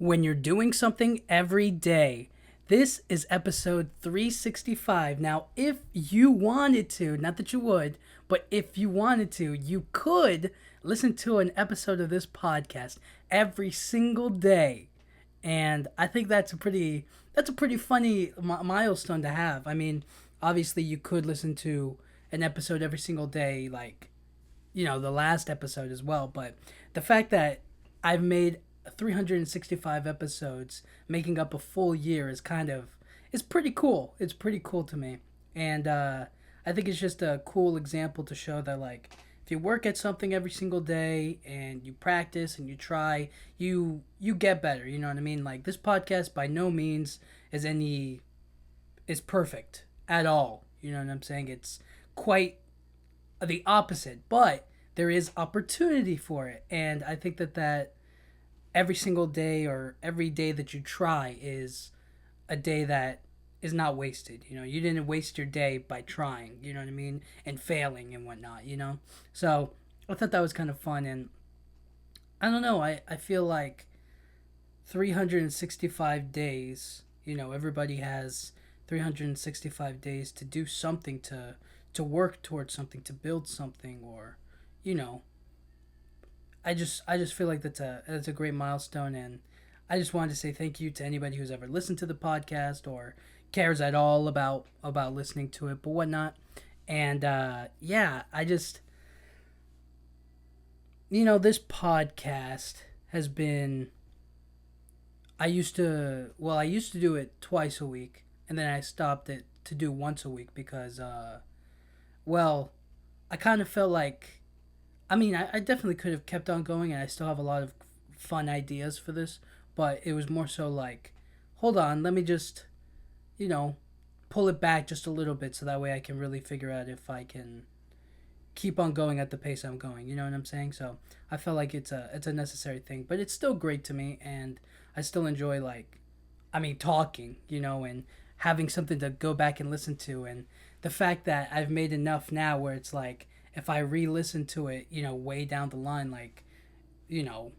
when you're doing something every day. This is episode 365. Now, if you wanted to, not that you would, but if you wanted to, you could listen to an episode of this podcast every single day. And I think that's a pretty funny milestone to have. I mean, obviously you could listen to an episode every single day like the last episode as well. But the fact that I've made 365 episodes, making up a full year, is pretty cool. It's pretty cool to me, and I think it's just a cool example to show that if you work at something every single day and you practice and you try, you get better. You know what I mean? Like this podcast by no means is perfect at all. You know what I'm saying? It's quite the opposite, but there is opportunity for it, and I think that every single day or every day that you try is a day that is not wasted. You didn't waste your day by trying. You know what I mean, and failing and whatnot. So I thought that was kind of fun, and I don't know. I feel like 365 days. Everybody has 365 days to do something, to work towards something, to build something, or you know I just feel like that's a great milestone, and I just wanted to say thank you to anybody who's ever listened to the podcast or cares at all about listening to it, but whatnot. And yeah, this podcast has been. I used to do it twice a week, and then I stopped it to do once a week because well, I kind of felt like I mean, I definitely could have kept on going, and I still have a lot of fun ideas for this, but it was more so like, hold on, let me just, you know, pull it back just a little bit so that way I can really figure out if I can keep on going at the pace I'm going. You know what I'm saying? So I felt like it's a necessary thing, but it's still great to me, and I still enjoy talking, and having something to go back and listen to, and the fact that I've made enough now where it's like if I re-listen to it, way down the line, you know,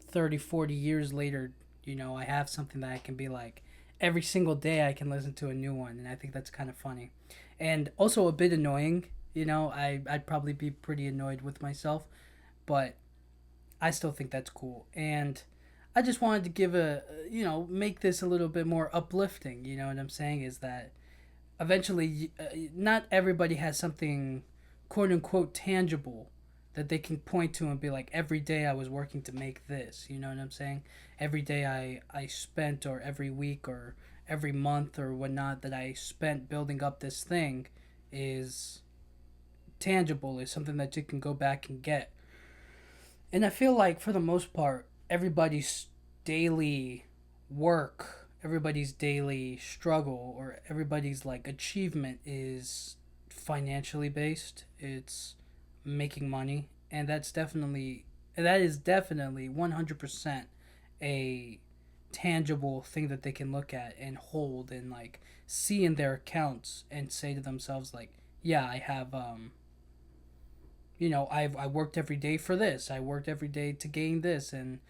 30, 40 years later, I have something that I can be like every single day I can listen to a new one, and I think that's kind of funny. And also a bit annoying, I'd probably be pretty annoyed with myself, but I still think that's cool. And I just wanted to make this a little bit more uplifting. You know what I'm saying? Is that eventually, not everybody has something quote unquote tangible that they can point to and be like, every day I was working to make this. You know what I'm saying? Every day I spent, or every week, or every month, or whatnot, that I spent building up this thing is tangible, is something that you can go back and get. And I feel like for the most part, everybody's daily work, everybody's daily struggle, or everybody's achievement is financially based. It's making money, and that is definitely 100% a tangible thing that they can look at and hold and see in their accounts and say to themselves yeah, I have I worked every day for this. I worked every day to gain this, and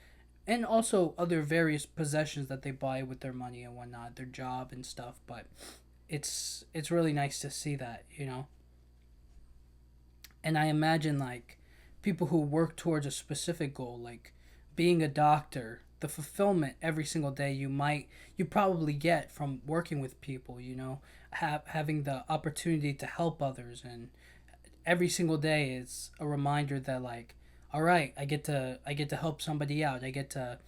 also other various possessions that they buy with their money and whatnot, their job and stuff. But it's really nice to see that. And I imagine people who work towards a specific goal, like being a doctor, the fulfillment every single day you probably get from working with people. Having the opportunity to help others, and every single day is a reminder that all right, I get to help somebody out. I get to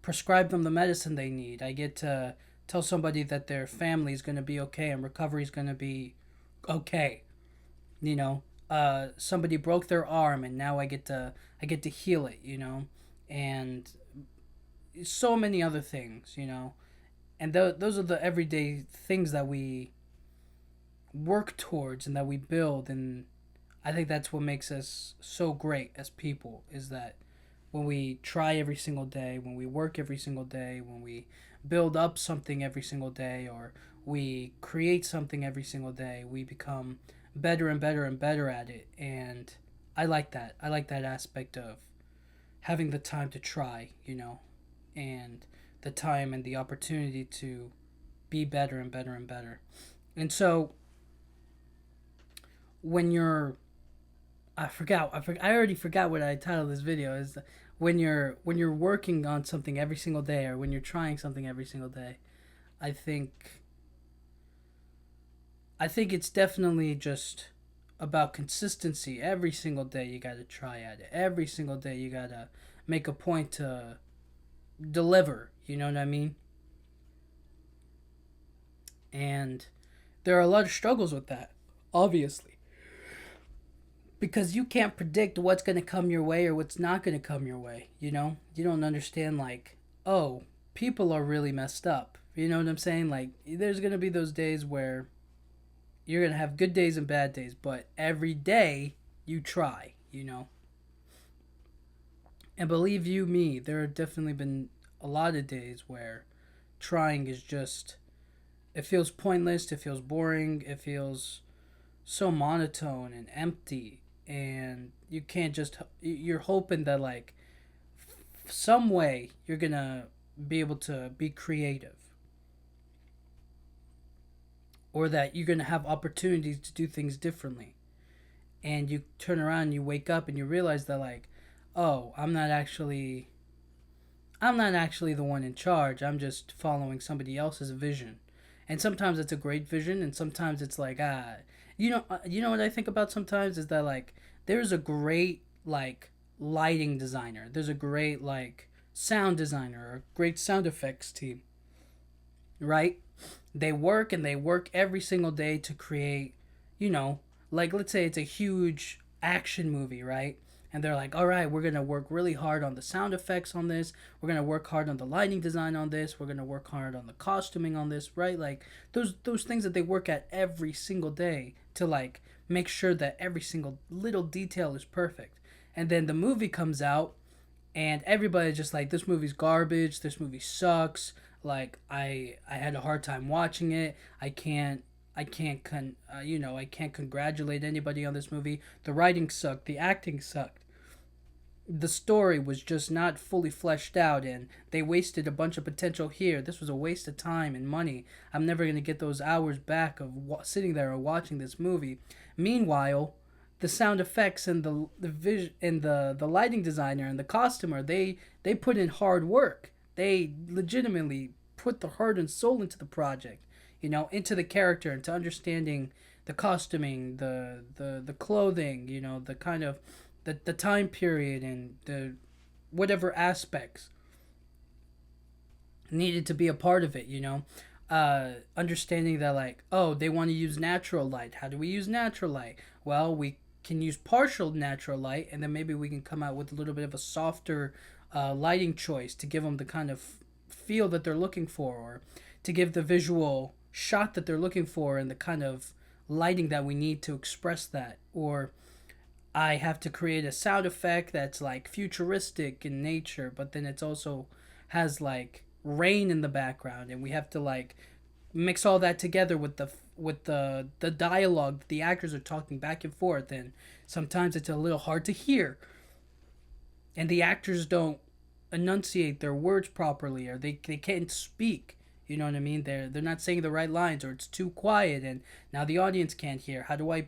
prescribe them the medicine they need. I get to tell somebody that their family is going to be okay and recovery is going to be okay. Somebody broke their arm, and now I get to heal it. And so many other things. And those are the everyday things that we work towards and that we build. And I think that's what makes us so great as people, is that when we try every single day, when we work every single day, when we build up something every single day, or we create something every single day, we become better and better and better at it. And I like that. I like that aspect of having the time to try, and the time and the opportunity to be better and better and better. And so when you're I already forgot what I titled this video is when you're working on something every single day or when you're trying something every single day. I think I think it's definitely just about consistency. Every single day you got to try at it. Every single day you got to make a point to deliver, you know what I mean? And there are a lot of struggles with that, obviously, because you can't predict what's going to come your way or what's not going to come your way, you know? You don't understand like, oh, people are really messed up. You know what I'm saying? Like there's going to be those days where you're going to have good days and bad days, but every day you try, you know? And believe you me, there have definitely been a lot of days where trying is just it feels pointless, it feels boring, it feels so monotone and empty, and you can't just you're hoping that like some way you're going to be able to be creative or that you're going to have opportunities to do things differently. And you turn around and you wake up and you realize that like, oh, I'm not actually the one in charge. I'm just following somebody else's vision. And sometimes it's a great vision, and sometimes it's like you know what I think about sometimes is that like there's a great like lighting designer, there's a great like sound designer, or a great sound effects team, right? They work and they work every single day to create, you know, like let's say it's a huge action movie, right? And they're like, all right, we're going to work really hard on the sound effects on this. We're going to work hard on the lighting design on this. We're going to work hard on the costuming on this, right? Like those things that they work at every single day to like make sure that every single little detail is perfect. And then the movie comes out and everybody's just like, this movie's garbage, this movie sucks, like I had a hard time watching it, I can't congratulate anybody on this movie, the writing sucked, the acting sucked, the story was just not fully fleshed out, and they wasted a bunch of potential here. This was a waste of time and money. I'm never going to get those hours back of sitting there or watching this movie. Meanwhile, the sound effects and the vision and the lighting designer and the costumer, they put in hard work. They legitimately put the heart and soul into the project, you know, into the character, into understanding the costuming, the clothing, you know, the kind of the time period and the whatever aspects needed to be a part of it, you know. Understanding that like, oh, they want to use natural light. How do we use natural light? Well, we can use partial natural light, and then maybe we can come out with a little bit of a softer lighting choice to give them the kind of feel that they're looking for, or to give the visual shot that they're looking for, and the kind of lighting that we need to express that. Or I have to create a sound effect that's like futuristic in nature, but then it's also has like rain in the background, and we have to like mix all that together with the dialogue that the actors are talking back and forth, and sometimes it's a little hard to hear, and the actors don't enunciate their words properly, or they can't speak. You know what I mean? They're not saying the right lines, or it's too quiet, and now the audience can't hear. How do I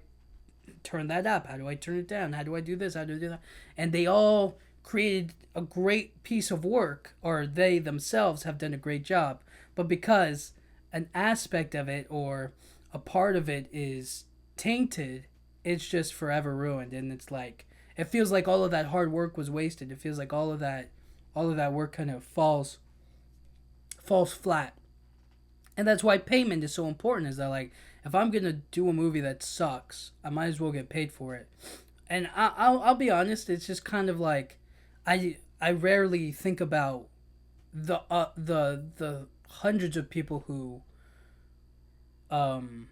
turn that up? How do I turn it down? How do I do this? How do I do that? And they all created a great piece of work, or they themselves have done a great job. But because an aspect of it or a part of it is tainted, it's just forever ruined. And it's like, it feels like all of that hard work was wasted. It feels like all of that work kind of falls flat. And that's why payment is so important, is that like, if I'm gonna do a movie that sucks, I might as well get paid for it. And I'll be honest, it's just kind of like I rarely think about the hundreds of people who um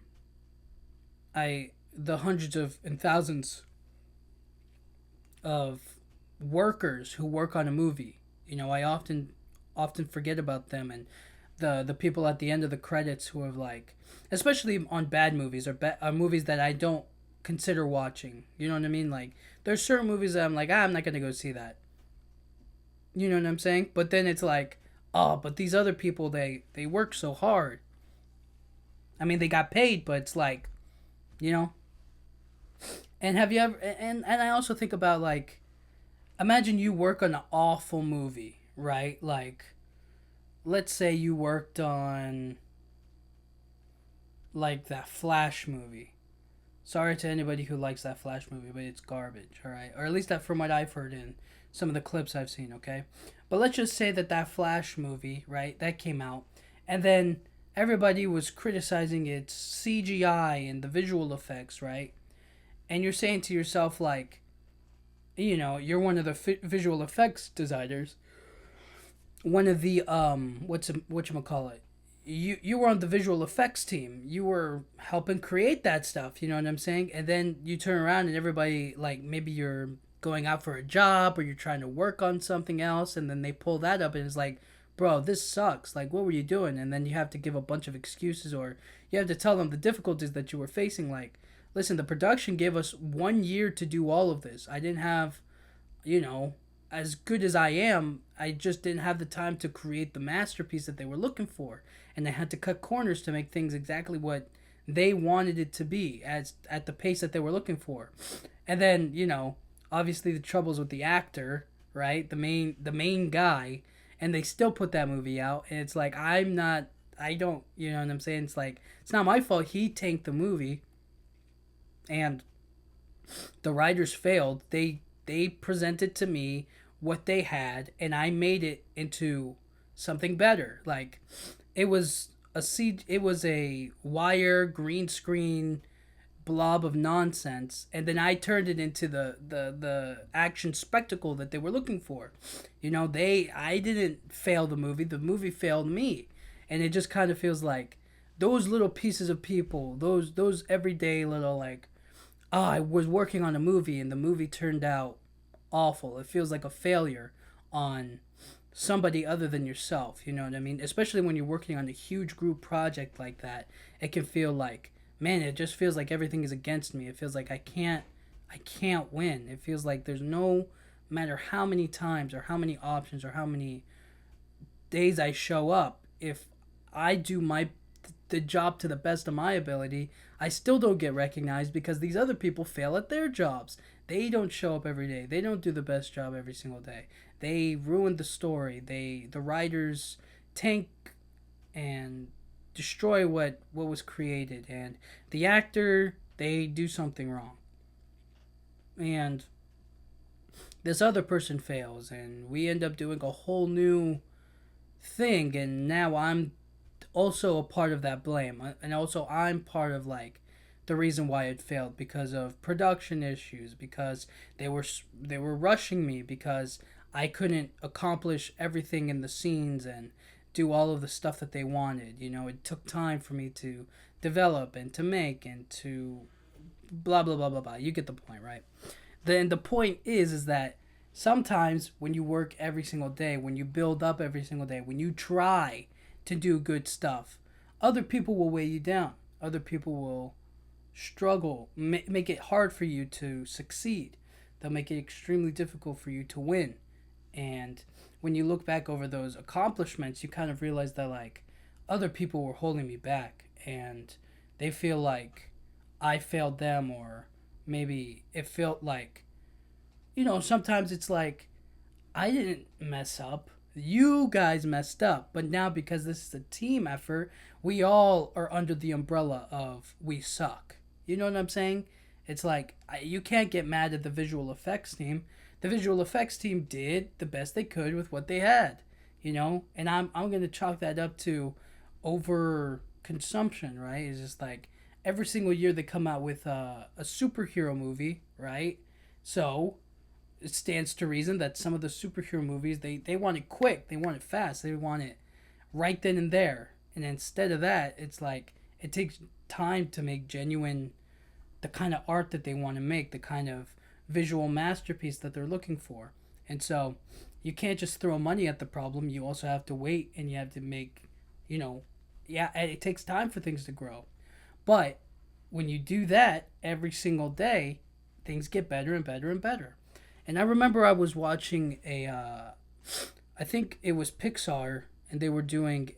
the hundreds of and thousands of workers who work on a movie. You know, I often forget about them, and the people at the end of the credits who have like, especially on bad movies, or movies that I don't consider watching. You know what I mean? Like there's certain movies that I'm like, I'm not gonna go see that. You know what I'm saying? But then it's like, oh, but these other people, they work so hard. I mean, they got paid, but it's like, you know. And have you ever? And I also think about like, imagine you work on an awful movie, right? Like, let's say you worked on like that Flash movie. Sorry to anybody who likes that Flash movie, but it's garbage, all right? Or at least that from what I've heard in some of the clips I've seen, okay? But let's just say that that Flash movie, right, that came out, and then everybody was criticizing its CGI and the visual effects, right? And you're saying to yourself, like, you're one of the visual effects designers, one of the whatchamacallit, you were on the visual effects team. You were helping create that stuff. You know what I'm saying? And then you turn around and everybody, like, maybe you're going out for a job or you're trying to work on something else, and then they pull that up and it's like, bro, this sucks. Like, what were you doing? And then you have to give a bunch of excuses, or you have to tell them the difficulties that you were facing. Like, listen, the production gave us 1 year to do all of this. I didn't have, you know, as good as I am, I just didn't have the time to create the masterpiece that they were looking for. And I had to cut corners to make things exactly what they wanted it to be as at the pace that they were looking for. And then, obviously the troubles with the actor, right? The main guy, and they still put that movie out, and it's like, I don't, you know what I'm saying? It's like, it's not my fault he tanked the movie and the writers failed. They presented to me what they had, and I made it into something better. Like, it was a wire green screen blob of nonsense, and then I turned it into the action spectacle that they were looking for. I didn't fail the movie failed me. And it just kind of feels like those little pieces of people, those everyday little, like, oh, I was working on a movie and the movie turned out awful. It feels like a failure on somebody other than yourself. You know what I mean? Especially when you're working on a huge group project like that, it can feel like, man, it just feels like everything is against me. It feels like I can't win. It feels like there's no matter how many times or how many options or how many days I show up, if I do the job to the best of my ability, I still don't get recognized because these other people fail at their jobs. They don't show up every day. They don't do the best job every single day. They ruin the story. The writers tank and destroy what was created, and the actor, they do something wrong. And this other person fails, and we end up doing a whole new thing, and now I'm also a part of that blame, and also I'm part of, like, the reason why it failed, because of production issues, because they were rushing me, because I couldn't accomplish everything in the scenes and do all of the stuff that they wanted. It took time for me to develop and to make and to blah blah blah blah blah. You get the point, right? Then the point is that sometimes when you work every single day, when you build up every single day, when you try to do good stuff, other people will weigh you down. Other people will struggle, make it hard for you to succeed. They'll make it extremely difficult for you to win. And when you look back over those accomplishments, you kind of realize that, like, other people were holding me back, and they feel like I failed them, or maybe it felt like, sometimes it's like, I didn't mess up. You guys messed up. But now, because this is a team effort, we all are under the umbrella of we suck. You know what I'm saying? It's like, you can't get mad at the visual effects team. The visual effects team did the best they could with what they had, And I'm going to chalk that up to over consumption, right? It's just like every single year they come out with a superhero movie, right? So it stands to reason that some of the superhero movies, they want it quick, they want it fast, they want it right then and there. And instead of that, it's like it takes time to make genuine, the kind of art that they want to make, the kind of visual masterpiece that they're looking for. And so you can't just throw money at the problem. You also have to wait, and you have to make, yeah, it takes time for things to grow. But when you do that every single day, things get better and better and better. And I remember I was watching I think it was Pixar, and they were doing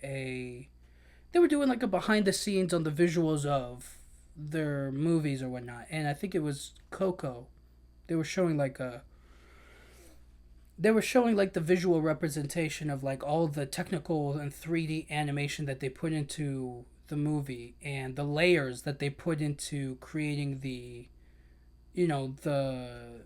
like a behind the scenes on the visuals of their movies or whatnot. And I think it was Coco. They were showing like a they were showing like the visual representation of like all the technical and 3D animation that they put into the movie and the layers that they put into creating you know the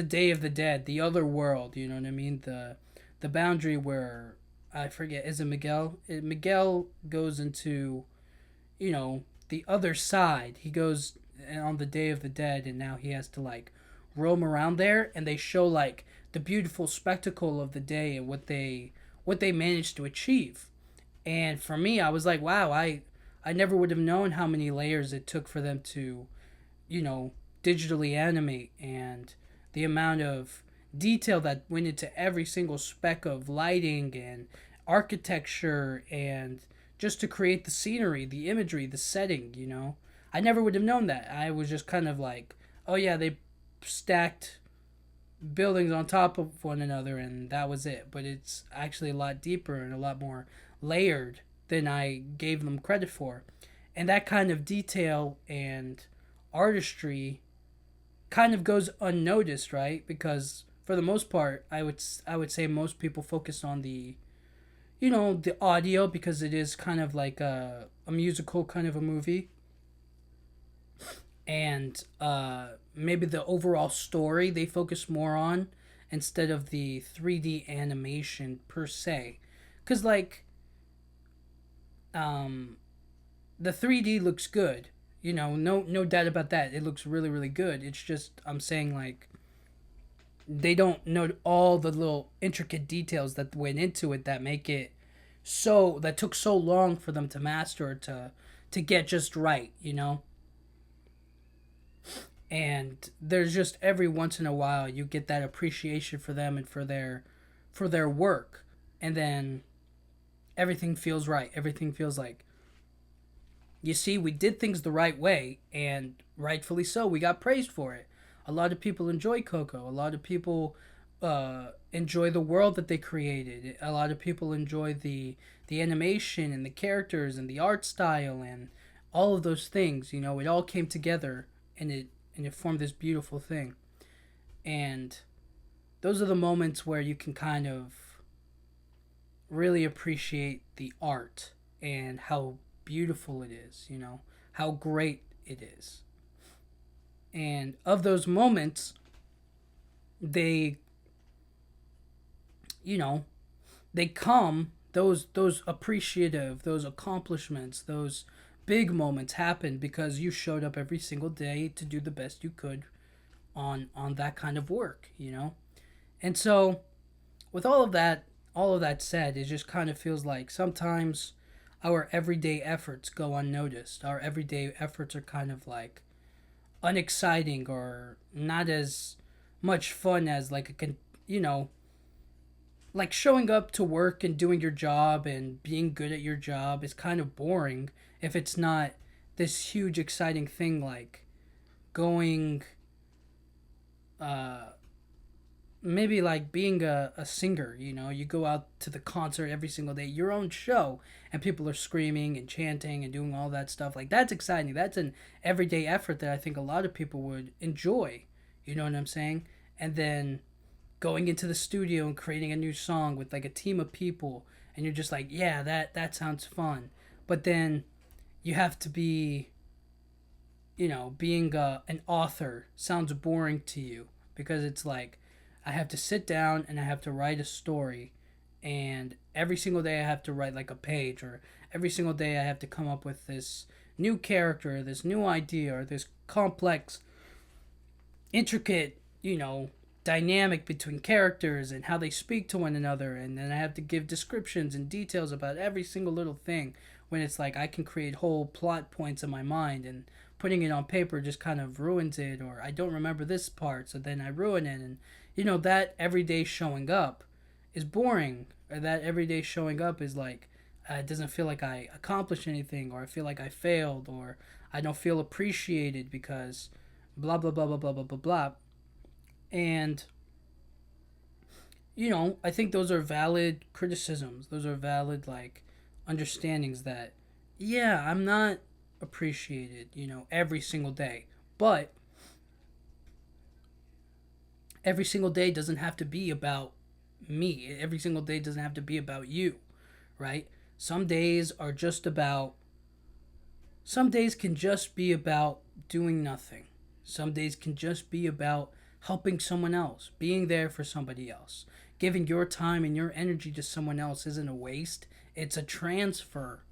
Day of the Dead, the other world, you know what I mean? The boundary where I forget, is it Miguel? Miguel goes into, the other side. He goes on the Day of the Dead, and now he has to like roam around there, and they show like the beautiful spectacle of the day and what they managed to achieve. And for me, I was like, wow, I never would have known how many layers it took for them to, you know, digitally animate, and the amount of detail that went into every single speck of lighting and architecture, and just to create the scenery, the imagery, the setting, you know. I never would have known that. I was just kind of like, oh yeah, they stacked buildings on top of one another and that was it. But it's actually a lot deeper and a lot more layered than I gave them credit for. And that kind of detail and artistry kind of goes unnoticed, right? Because for the most part, I would say most people focus on the audio, because it is kind of like a musical kind of a movie, and maybe the overall story they focus more on instead of the 3D animation per se. Because like um, the 3D looks good, no doubt about that. It looks really really good. It's just I'm saying like they don't know all the little intricate details that went into it that make it that took so long for them to master, to get just right, and there's just every once in a while you get that appreciation for them and for their work, and then everything feels right. Everything feels like, you see, we did things the right way, and rightfully so. We got praised for it. A lot of people enjoy Coco. A lot of people enjoy the world that they created. A lot of people enjoy the animation and the characters and the art style and all of those things. It all came together, and it formed this beautiful thing. And those are the moments where you can kind of really appreciate the art and how beautiful it is, how great it is. And of those moments, they, you know, they come, those appreciative, those accomplishments, those big moments happen because you showed up every single day to do the best you could on that kind of work. And so with all of that said, it just kind of feels like sometimes our everyday efforts go unnoticed. Our everyday efforts are kind of like unexciting or not as much fun as like like showing up to work and doing your job and being good at your job is kind of boring if it's not this huge exciting thing like going uh maybe like being a singer. You go out to the concert every single day, your own show, and people are screaming and chanting and doing all that stuff. Like, that's exciting. That's an everyday effort that I think a lot of people would enjoy. You know what I'm saying? And then going into the studio and creating a new song with like a team of people, and you're just like, yeah, that sounds fun. But then you have to be, being an author sounds boring to you, because it's like, I have to sit down and I have to write a story, and every single day I have to write like a page, or every single day I have to come up with this new character, this new idea, or this complex, intricate, dynamic between characters and how they speak to one another, and then I have to give descriptions and details about every single little thing, when it's like I can create whole plot points in my mind, and putting it on paper just kind of ruins it, or I don't remember this part, so then I ruin it. And that everyday showing up is boring, or that everyday showing up is like, it doesn't feel like I accomplished anything, or I feel like I failed, or I don't feel appreciated because blah blah blah blah blah blah blah blah. And I think those are valid criticisms. Those are valid, like, understandings that, yeah, I'm not appreciated, every single day. But every single day doesn't have to be about me. Every single day doesn't have to be about you, right? Some days are just about, some days can just be about doing nothing. Some days can just be about helping someone else, being there for somebody else. Giving your time and your energy to someone else isn't a waste. It's a transfer.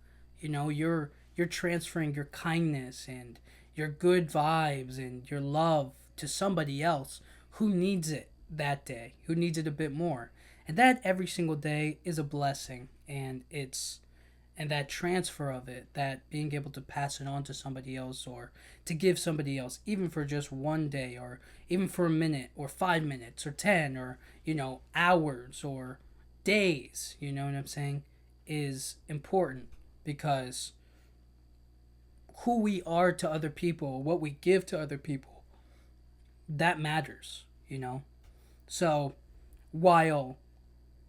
You're transferring your kindness and your good vibes and your love to somebody else who needs it that day, who needs it a bit more. And that every single day is a blessing, and that transfer of it, that being able to pass it on to somebody else or to give somebody else, even for just one day or even for a minute or 5 minutes or 10 or, hours or days, you know what I'm saying, is important because who we are to other people, what we give to other people, that matters. So while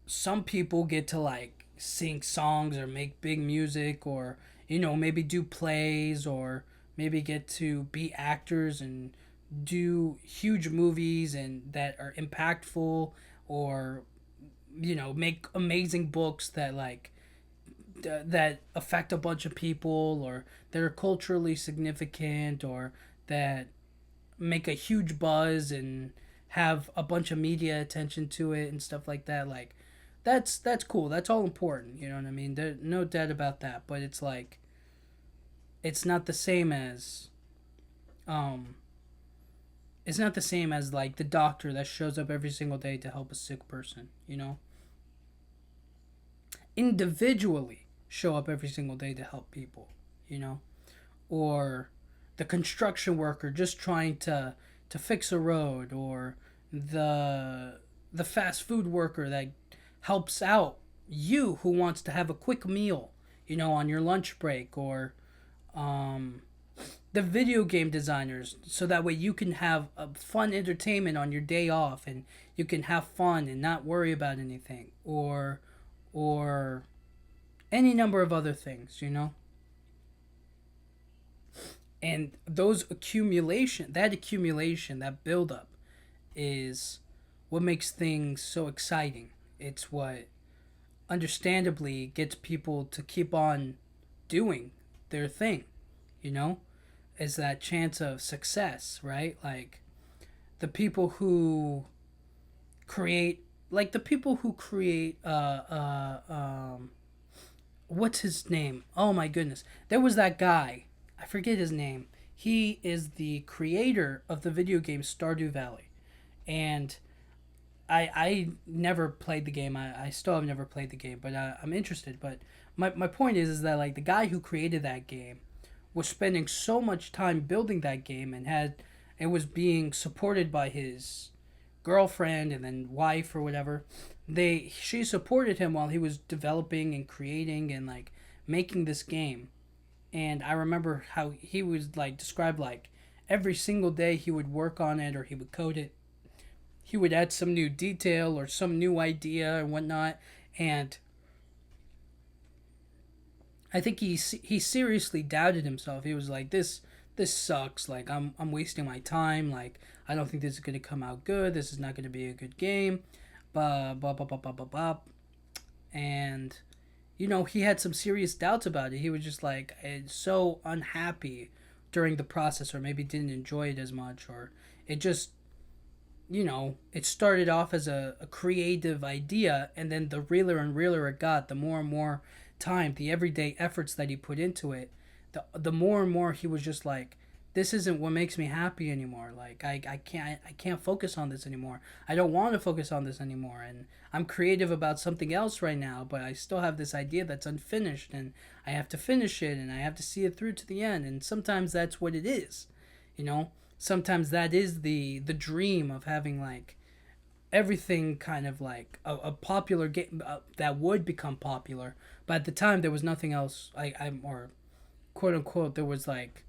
some people get to like sing songs or make big music or maybe do plays or maybe get to be actors and do huge movies and that are impactful or make amazing books that like that affect a bunch of people or that are culturally significant or that make a huge buzz and have a bunch of media attention to it and stuff like that. Like, that's cool. That's all important. You know what I mean? There's no doubt about that. But it's like, it's not the same as, um, it's not the same as like the doctor that shows up every single day to help a sick person. Individually show up every single day to help people. You know, or the construction worker just trying to fix a road, or the fast food worker that helps out you who wants to have a quick meal, on your lunch break, or um, the video game designers, so that way you can have a fun entertainment on your day off and you can have fun and not worry about anything, or any number of other things. And that accumulation, that buildup is what makes things so exciting. It's what understandably gets people to keep on doing their thing, you know? Is that chance of success, right? Like the people who create like the people who create what's his name? Oh my goodness. There was that guy. I forget his name. He is the creator of the video game Stardew Valley. And I never played the game. I still have never played the game, but I'm interested. But my point is that like the guy who created that game was spending so much time building that game and was being supported by his girlfriend and then wife or whatever. She supported him while he was developing and creating and like making this game. And I remember how he was like described like every single day he would work on it or he would code it. He would add some new detail or some new idea and whatnot. And I think he seriously doubted himself. He was like, this sucks. Like I'm wasting my time. Like I don't think this is gonna come out good. This is not gonna be a good game. Blah blah blah blah blah blah blah. And he had some serious doubts about it. He was just like so unhappy during the process, or maybe didn't enjoy it as much, or it just it started off as a creative idea, and then the realer and realer it got, the more and more time, the everyday efforts that he put into it, the more and more he was just like, this isn't what makes me happy anymore. Like I can't focus on this anymore. I don't want to focus on this anymore, and I'm creative about something else right now, but I still have this idea that's unfinished, and I have to finish it, and I have to see it through to the end. And sometimes that's what it is, you know. Sometimes that is the dream of having like everything kind of like a popular game that would become popular, but at the time there was nothing else. Or quote unquote there was like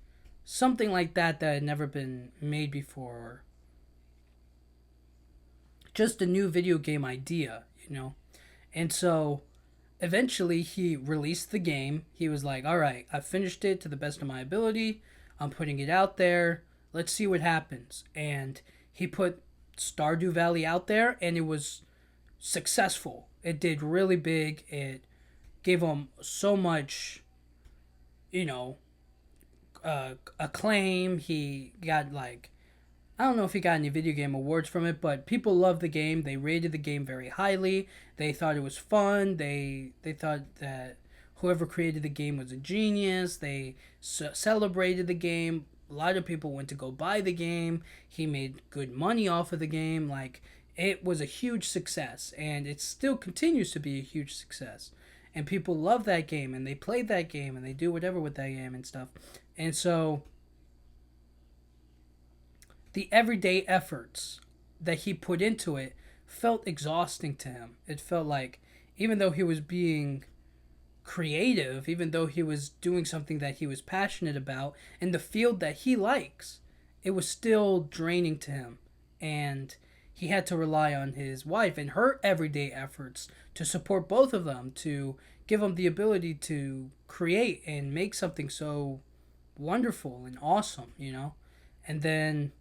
something like that that had never been made before. just a new video game idea, you know? And so eventually he released the game. He was like, all right, I finished it to the best of my ability. I'm putting it out there. Let's see what happens. And he put Stardew Valley out there, and it was successful. It did really big. It gave him so much, you know, acclaim. He got like, I don't know if he got any video game awards from it, but people loved the game. They rated the game very highly. They thought it was fun. They thought that whoever created the game was a genius. They celebrated the game. A lot of people went to go buy the game. He made good money off of the game. Like, it was a huge success, and it still continues to be a huge success. And people love that game, and they play that game, and they do whatever with that game and stuff. And so the everyday efforts that he put into it felt exhausting to him. It felt like, even though he was being creative, even though he was doing something that he was passionate about in the field that he likes, it was still draining to him. And he had to rely on his wife and her everyday efforts to support both of them, to give them the ability to create and make something so wonderful and awesome, you know? And then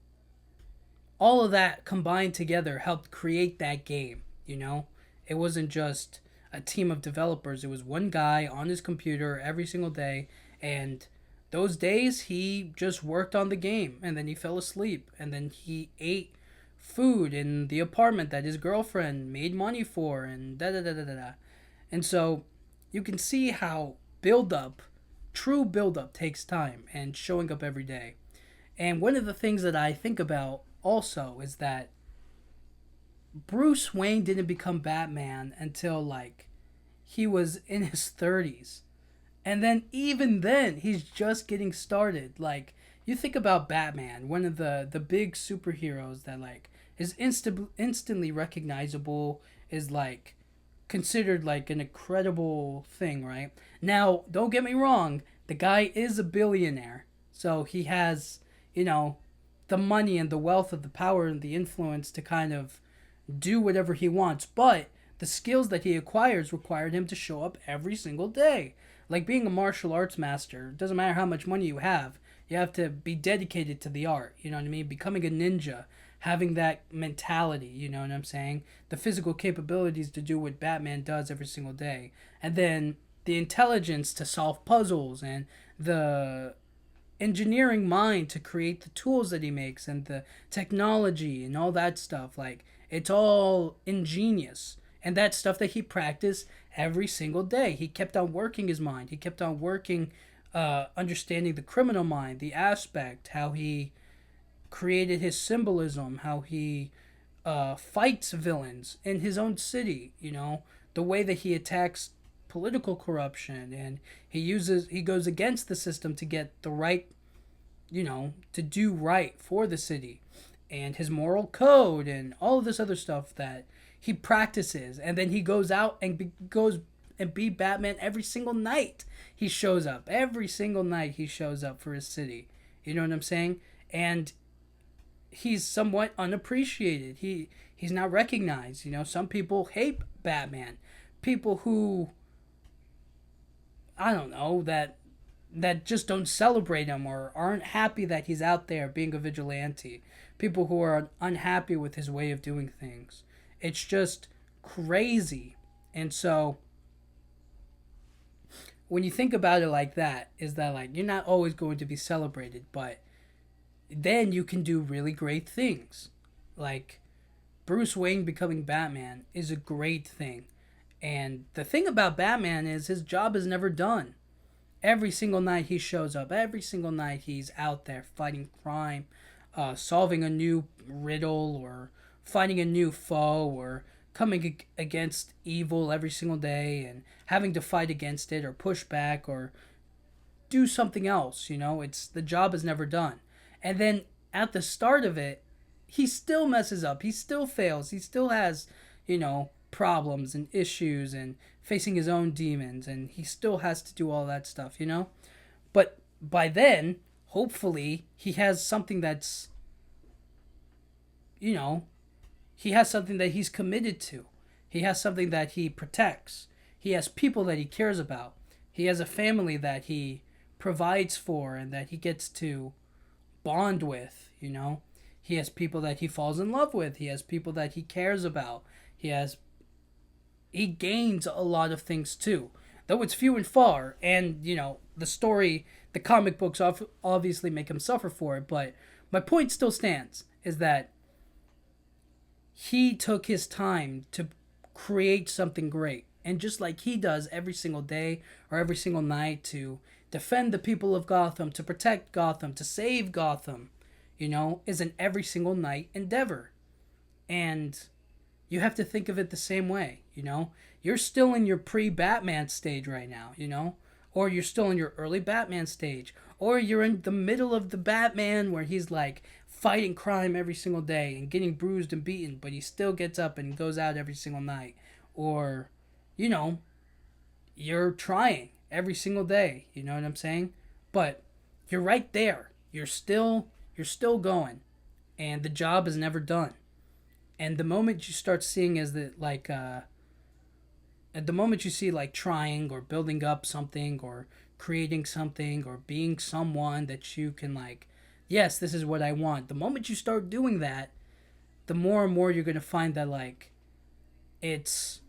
all of that combined together helped create that game, you know? It wasn't just a team of developers. It was one guy on his computer every single day, and those days he just worked on the game, and then he fell asleep, and then he ate food in the apartment that his girlfriend made money for, and da da da da da da. And so you can see how true build up takes time and showing up every day. And one of the things that I think about also is that Bruce Wayne didn't become Batman until like he was in his 30s. And then even then he's just getting started. Like, you think about Batman, one of the big superheroes that like is instantly recognizable, is like considered like an incredible thing, right? Now, don't get me wrong, the guy is a billionaire. So he has, you know, the money and the wealth of the power and the influence to kind of do whatever he wants, but the skills that he acquires required him to show up every single day. Like being a martial arts master, it doesn't matter how much money you have to be dedicated to the art, you know what I mean? Becoming a ninja, having that mentality, you know what I'm saying? The physical capabilities to do what Batman does every single day. And then the intelligence to solve puzzles, and the engineering mind to create the tools that he makes, and the technology and all that stuff. Like, it's all ingenious, and that's stuff that he practiced every single day. He kept on working his mind. He kept on working, understanding the criminal mind, the aspect, how he created his symbolism, how he fights villains in his own city, you know, the way that he attacks political corruption, and he goes against the system to get the right, you know, to do right for the city, and his moral code and all of this other stuff that he practices. And then he goes out and goes and be Batman every single night. He shows up every single night. He shows up for his city, you know what I'm saying? And he's somewhat unappreciated. He's not recognized, you know. Some people hate Batman, people who, I don't know, that just don't celebrate him or aren't happy that he's out there being a vigilante. People who are unhappy with his way of doing things. It's just crazy. And so when you think about it like that, is that like you're not always going to be celebrated, but then you can do really great things. Like Bruce Wayne becoming Batman is a great thing. And the thing about Batman is his job is never done. Every single night he shows up. Every single night he's out there fighting crime, solving a new riddle, or fighting a new foe, or coming against evil every single day and having to fight against it or push back or do something else. You know, it's the job is never done. And then at the start of it, he still messes up. He still fails. He still has, you know, problems and issues and facing his own demons, and he still has to do all that stuff, you know? But by then, hopefully, he has something that's, you know, He has something that he's committed to. He has something that he protects. He has people that he cares about. He has a family that he provides for and that he gets to bond with, you know? He has people that he falls in love with. He has people that he cares about. He gains a lot of things too, though it's few and far. And the comic books obviously make him suffer for it. But my point still stands: is that he took his time to create something great, and just like he does every single day or every single night to defend the people of Gotham, to protect Gotham, to save Gotham, is an every single night endeavor. And you have to think of it the same way. You're still in your pre-Batman stage right now, or you're still in your early Batman stage, or you're in the middle of the Batman where he's like fighting crime every single day and getting bruised and beaten, but he still gets up and goes out every single night. Or, you're trying every single day, you know what I'm saying? But you're right there. You're still going, and the job is never done. And the moment you start seeing as that, like, at the moment you see like trying or building up something or creating something or being someone that you can like, yes, this is what I want. The moment you start doing that, the more and more you're going to find that like it's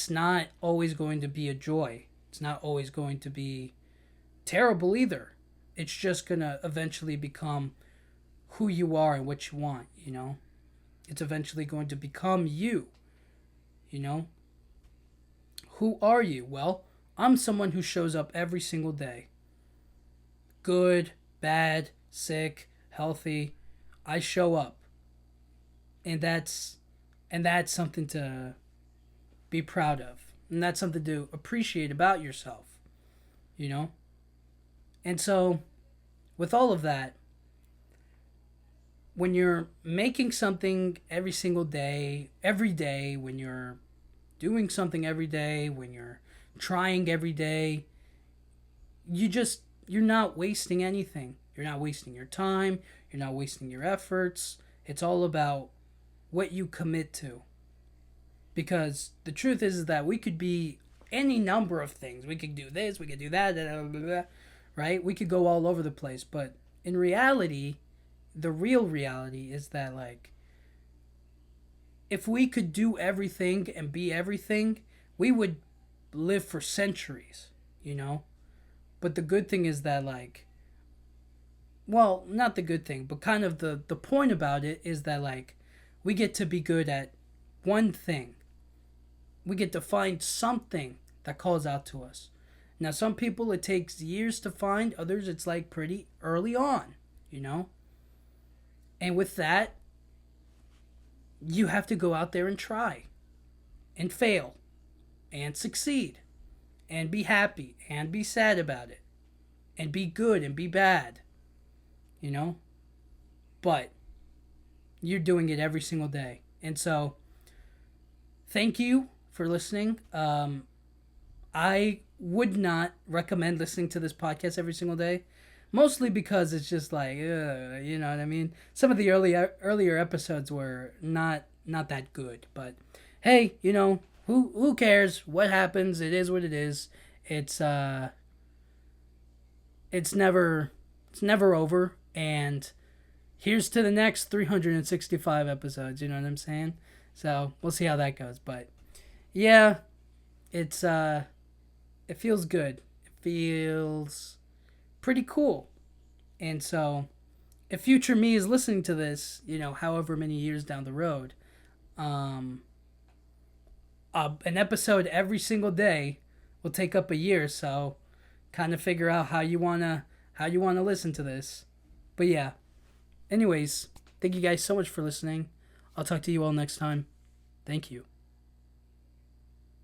not always going to be a joy. It's not always going to be terrible either. It's just going to eventually become who you are and what you want, It's eventually going to become you, Who are you? Well, I'm someone who shows up every single day. Good, bad, sick, healthy. I show up. And that's something to be proud of. And that's something to appreciate about yourself, And so, with all of that, when you're making something every single day, every day, when you're doing something every day, when you're trying every day, you're not wasting anything. You're not wasting your time. You're not wasting your efforts. It's all about what you commit to. Because the truth is that we could be any number of things. We could do this, we could do that, blah, blah, blah, right? We could go all over the place. But in reality, the real reality is that, like, if we could do everything and be everything, we would live for centuries, But the good thing is that, like, well, not the good thing, but kind of the point about it is that, like, we get to be good at one thing. We get to find something that calls out to us. Now, some people it takes years to find, others it's like pretty early on, And with that, you have to go out there and try and fail and succeed and be happy and be sad about it and be good and be bad, But you're doing it every single day. And so, thank you for listening. I would not recommend listening to this podcast every single day, mostly because it's just like, you know what I mean? Some of the earlier episodes were not that good, but hey, who cares what happens? It is what it is. It's never over, and here's to the next 365 episodes, you know what I'm saying? So, we'll see how that goes, but yeah, it feels good. It feels pretty cool. And so, if future me is listening to this, however many years down the road, an episode every single day will take up a year, so kind of figure out how you wanna listen to this. But yeah. Anyways, thank you guys so much for listening. I'll talk to you all next time. Thank you.